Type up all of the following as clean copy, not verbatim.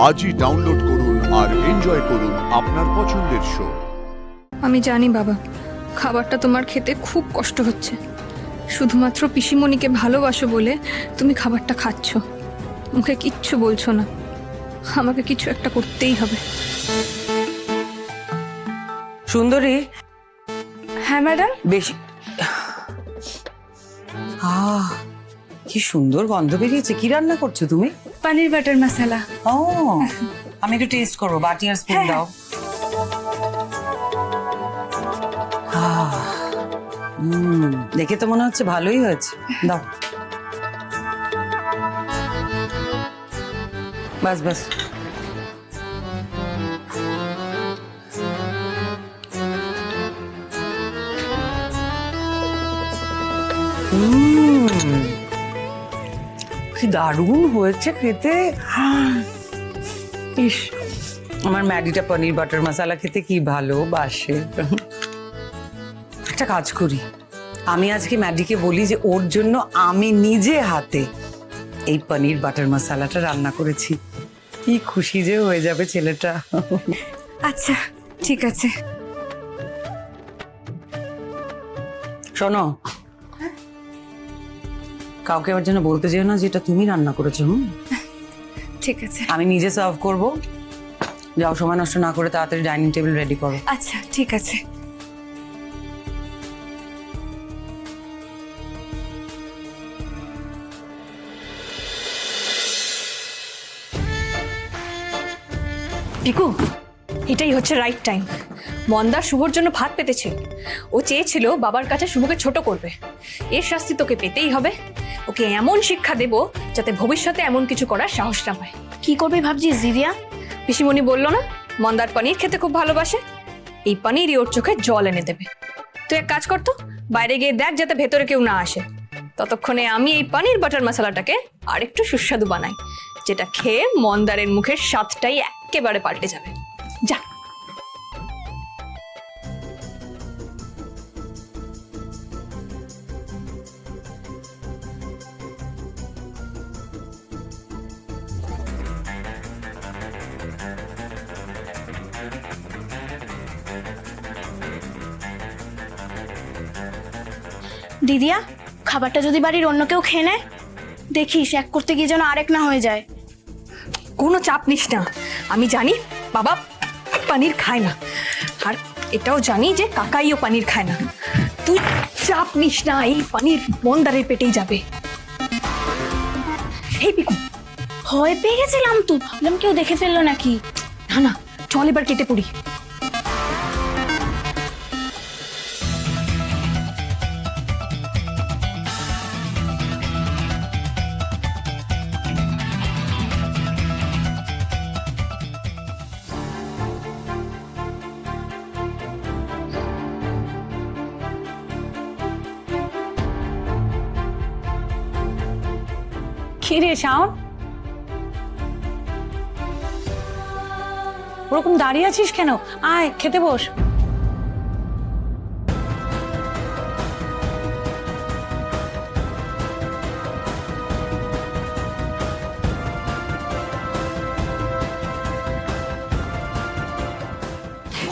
আজই ডাউনলোড করুন আর এনজয় করুন আপনার পছন্দের শো। আমি জানি বাবা, খাবারটা তোমার খেতে খুব কষ্ট হচ্ছে। শুধুমাত্র পিসিমণিকে ভালোবাসো বলে তুমি খাবারটা খাচ্ছ, মুখে কিচ্ছু বলছো না। আমাকে কিছু একটা করতেই হবে। সুন্দরী। হ্যাঁ ম্যাডাম। বেশি কি সুন্দর গন্ধ বেরিয়েছে। কি রান্না করছো তুমি? পনির বাটার মশলা। ও, আমি একটু টেস্ট করবো। বাটি আর স্পুন দাও। দেখে তো মনে হচ্ছে ভালোই হয়েছে। দাও। বাস বাস। কি দারুণ হয়েছে খেতে। ইস, আমার ম্যাডিটা পনির বাটার মশলা খেতে কি ভালোবাসে। একটা কাজ করি, আমি আজকে ম্যাডিকে বলি যে ওর জন্য আমি নিজে হাতে এই পনির বাটার মশলাটা রান্না করেছি। কি খুশি যে হয়ে যাবে ছেলেটা। আচ্ছা ঠিক আছে। শোনো, কাউকে ওর জন্য বলতে যেও না যেটা তুমি রান্না করেছো। ঠিক আছে। আমি নিজে সার্ভ করব। যাও, সময় নষ্ট না করে তাড়াতাড়ি ডাইনিং টেবিল রেডি করো। আচ্ছা ঠিক আছে। পিকু, এটাই হচ্ছে রাইট টাইম। মন্দার শুভর জন্য ভাত পেতেছে। ও চেয়েছিল বাবার কাছে শুভকে ছোট করবে। এর শাস্তি তোকে পেতেই হবে। ওকে এমন শিক্ষা দেব যাতে ভবিষ্যতে এমন কিছু করার সাহস না পায়। কি করবে ভাবছিস দিদিয়া? পিসিমণি বললো না মন্দার পনির খেতে খুব ভালোবাসে, এই পনিরই ওর চোখে জল এনে দেবে। তুই এক কাজ করতো, বাইরে গিয়ে দেখ যাতে ভেতরে কেউ না আসে। ততক্ষণে আমি এই পনির বাটার মশলাটাকে আরেকটু সুস্বাদু বানাই, যেটা খেয়ে মন্দারের মুখের স্বাদটাই একেবারে পাল্টে যাবে। যা। দিদিয়া, খাবারটা যদি বাড়ির অন্য কেউ খেয়ে নেয়, দেখিস এক করতে গিয়ে যেন আরেক না হয়ে যায়। কোনো চাপ নিস না। আমি জানি বাবা পনির খায় না, আর এটাও জানি যে কাকাইও পনির খায় না। তুই চাপ নিস না, এই পনির মন্দারের পেটেই যাবে। এই পিকু, ভয় পেয়ে গেছিলাম তো, ভাবলাম কেউ দেখে ফেললো নাকি। না না, চল এবার কেটে পড়ি। কি রে শাওন, ওরকম দাঁড়িয়ে আছিস কেন? আয় খেতে বস।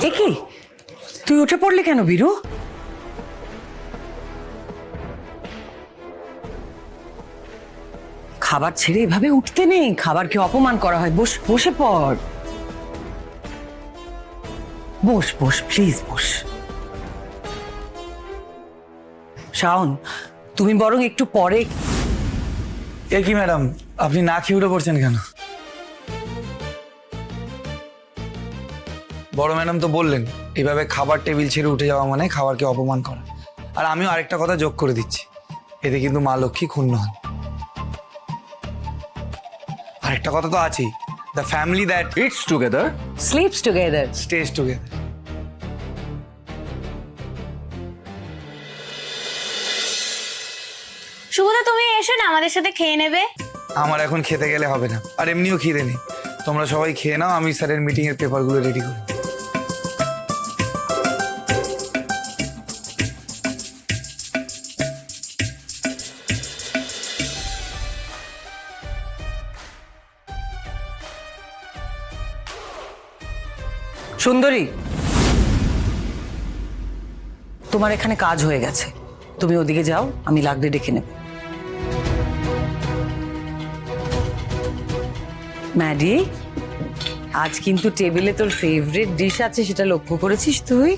এ কি, তুই উঠে পড়লি কেন বীরু? খাবার ছেড়ে এভাবে উঠতে নেই, খাবারকে অপমান করা হয়। বস, বসে পড়। বস বস, প্লিজ বস। শাওন, তুমি বরং একটু পরে। এ কি ম্যাডাম, আপনি না খেয়ে উঠে পড়ছেন কেন? বড় ম্যাডাম তো বললেন এইভাবে খাবার টেবিল ছেড়ে উঠে যাওয়া মানে খাবারকে অপমান করা। আর আমিও আরেকটা কথা যোগ করে দিচ্ছি, এতে কিন্তু মা লক্ষ্মী ক্ষুণ্ণ হন। আরেকটা কথা তো আছেই, the family that it's together sleeps together. Stage together. শুভদা, তুমি এসো না, আমাদের সাথে খেয়ে নেবে। আমার এখন খেতে গেলে হবে না, আর এমনিও খিদে নেই। তোমরা সবাই খেয়ে নাও, আমি স্যারের মিটিং এর পেপারগুলো রেডি করি। সুন্দরী, তোমার এখানে কাজ হয়ে গেছে, তুমি ওদিকে যাও, আমি লাগলে ডেকে নেব। ম্যাডি, আজ কিন্তু টেবিলে তোর ফেভারিট ডিশ আছে, সেটা লক্ষ্য করেছিস তুই?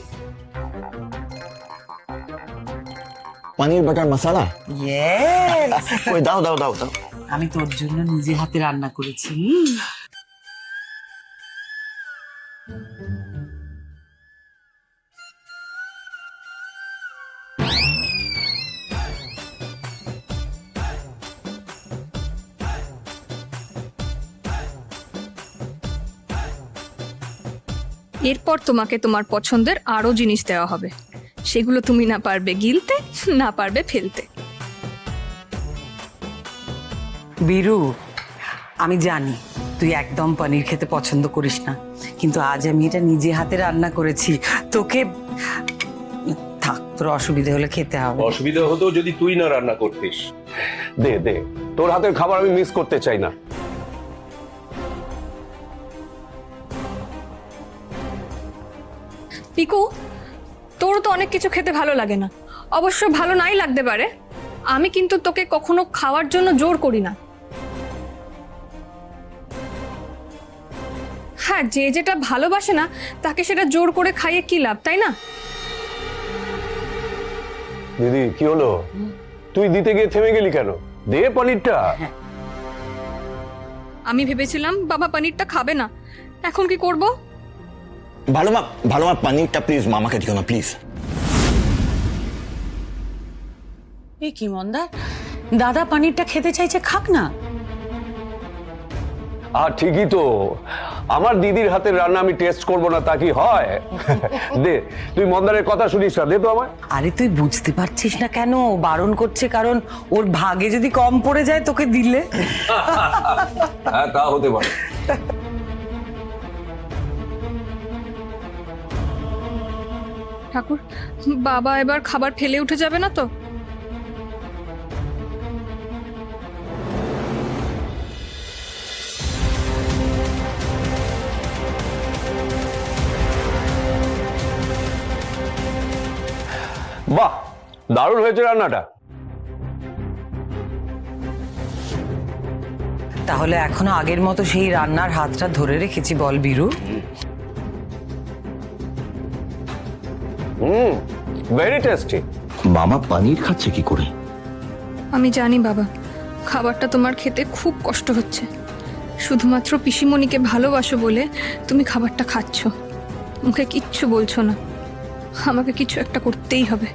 পনির বাটার মশলা। ইয়েস, ওই দাও দাও দাও দাও। আমি তোর জন্য নিজে হাতে রান্না করেছি। এরপর তোমাকে তোমার পছন্দের আরো জিনিস দেওয়া হবে, সেগুলো তুমি না পারবে গিলতে, না পারবে ফেলতে। বীরু, আমি জানি তুই একদম পনির খেতে পছন্দ করিস না, কিন্তু আজ আমি এটা নিজে হাতে রান্না করেছি তোকে। থাক, তোর অসুবিধা হলে খেতে হবে। অসুবিধা হতো যদি তুই না রান্না করতিস। দে দে, তোর হাতের খাবার আমি মিস করতে চাই না। পিকু, তোর তো অনেক কিছু খেতে ভালো লাগে না, অবশ্য ভালো নাই লাগতে পারে, আমি কিন্তু তোকে কখনো খাওয়ার জন্য জোর করি না। হ্যাঁ, যে যেটা ভালোবাসে না তাকে সেটা জোর করে খাইয়ে কি লাভ, তাই না? দিদি, কি হলো? তুই দিতে গিয়ে থেমে গেলি কেন? দে পনিরটা। আমি ভেবেছিলাম বাবা পনিরটা খাবে না, এখন কি করব? ভালো মা পনিরটা প্লিজ মামাকে দিও না প্লিজ। এই কি মন্দার, দাদা পনিরটা খেতে চাইছে, খাক না। আর ঠিকই তো, আমার দিদির হাতের রান্না আমি টেস্ট করব না তা কি হয়? দে, তুই মন্দারের কথা শুনিস না, দে তো আমায়। আরে তুই বুঝতে পারছিস না কেন, বারণ করছে কারণ ওর ভাগে যদি কম পড়ে যায় তোকে দিলে। হ্যাঁ, তা হতে পারে। ঠাকুর, বাবা এবার খাবার ফেলে উঠে যাবে না তো? বাহ, দারুণ হয়েছে রান্নাটা। তাহলে এখনো আগের মতো সেই রান্নার হাতটা ধরে রেখেছি, বল বীরু? Very tasty. মামা পনির খাচ্ছে কি করে? আমি জানি বাবা, খাবারটা তোমার খেতে খুব কষ্ট হচ্ছে, শুধুমাত্র পিসিমণিকে ভালোবাসো বলে তুমি খাবারটা খাচ্ছ, মুখে কিচ্ছু বলছো না। আমাকে কিছু একটা করতেই হবে।